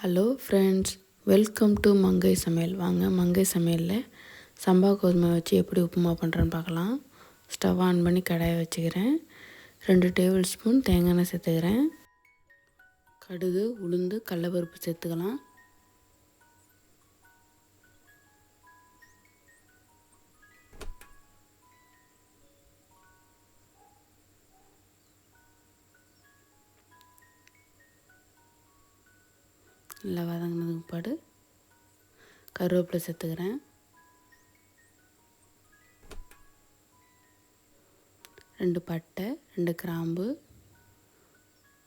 Hello friends, welcome to மங்கை சமையல். வாங்க மங்கை சமையலில் சம்பா கோதுமை வச்சு எப்படி உப்புமா பண்ணுறேன்னு பார்க்கலாம். ஸ்டவ் ஆன் பண்ணி கடாயை வச்சுக்கிறேன். 2 டேபிள் ஸ்பூன் தேங்காய் எண்ணெய் சேர்த்துக்கிறேன். கடுகு, உளுந்து, கடலைப்பருப்பு சேர்த்துக்கலாம். நல்லா வதங்கினதுக்கு பாடு கருவேப்பிலை சேர்த்துக்கிறேன். 2 பட்டை, 2 கிராம்பு,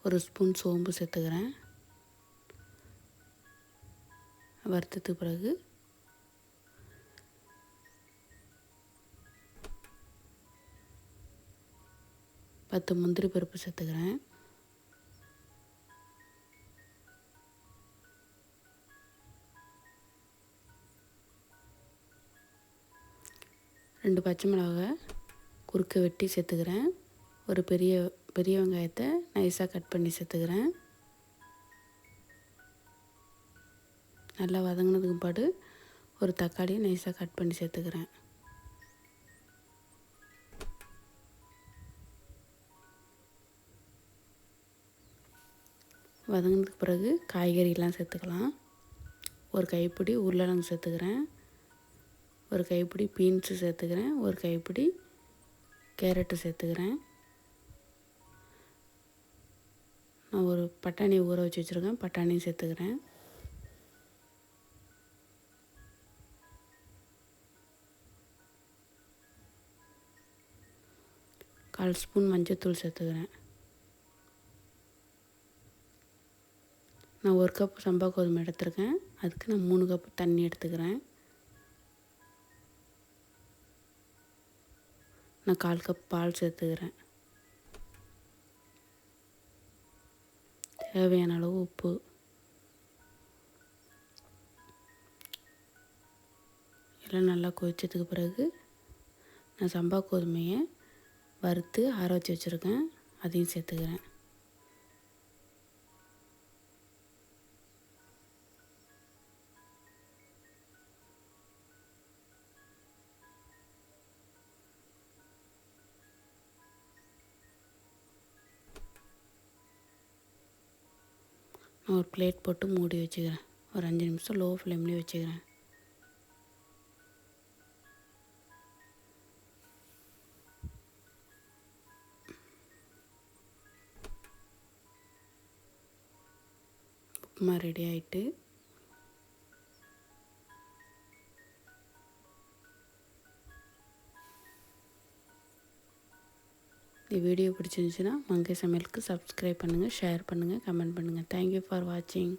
1 ஸ்பூன் சோம்பு சேர்த்துக்கிறேன். வறுத்ததுக்கு பிறகு பத்து முந்திரி பருப்பு சேர்த்துக்கிறேன். ரெண்டு பச்சை மிளகாய் குறுக்க வெட்டி சேர்த்துக்கிறேன். ஒரு பெரிய வெங்காயத்தை நைஸாக கட் பண்ணி சேர்த்துக்கிறேன். நல்லா வதங்கினதுக்கு பாடு ஒரு தக்காளியை நைஸாக கட் பண்ணி சேர்த்துக்கிறேன். வதங்கினதுக்கு பிறகு காய்கறியெல்லாம் சேர்த்துக்கலாம். ஒரு கைப்பிடி உருளைக்கிழங்கு சேர்த்துக்கிறேன். ஒரு கைப்பிடி பீன்ஸு சேர்த்துக்கிறேன். ஒரு கைப்பிடி கேரட்டு சேர்த்துக்கிறேன். நான் ஒரு பட்டாணி ஊற வச்சு வச்சுருக்கேன், பட்டாணியும் சேர்த்துக்கிறேன். கால் ஸ்பூன் மஞ்சள்தூள் சேர்த்துக்கிறேன். நான் 1 கப் சம்பா கோதுமை எடுத்துருக்கேன், அதுக்கு நான் 3 கப் தண்ணி எடுத்துக்கிறேன். நான் 1/4 கப் பால் சேர்த்துக்கிறேன். தேவையான அளவு உப்பு. எல்லாம் நல்லா கொதிச்சதுக்கு பிறகு நான் சம்பா கோதுமையை வறுத்து ஆற வச்சு வச்சுருக்கேன், அதையும் சேர்த்துக்கிறேன். நான் ஒரு பிளேட் போட்டு மூடி வச்சுக்கிறேன். ஒரு 5 நிமிஷம் லோ ஃப்ளேம்லேயே வச்சுக்கிறேன். உப்புமா ரெடி ஆகிட்டு இந்த வீடியோ பிடிச்சிருந்துச்சுன்னா மங்கை சமையலுக்கு சப்ஸ்கிரைப் பண்ணுங்கள், ஷேர் பண்ணுங்கள், கமெண்ட் பண்ணுங்கள். தேங்க்யூ ஃபார் வாட்சிங்.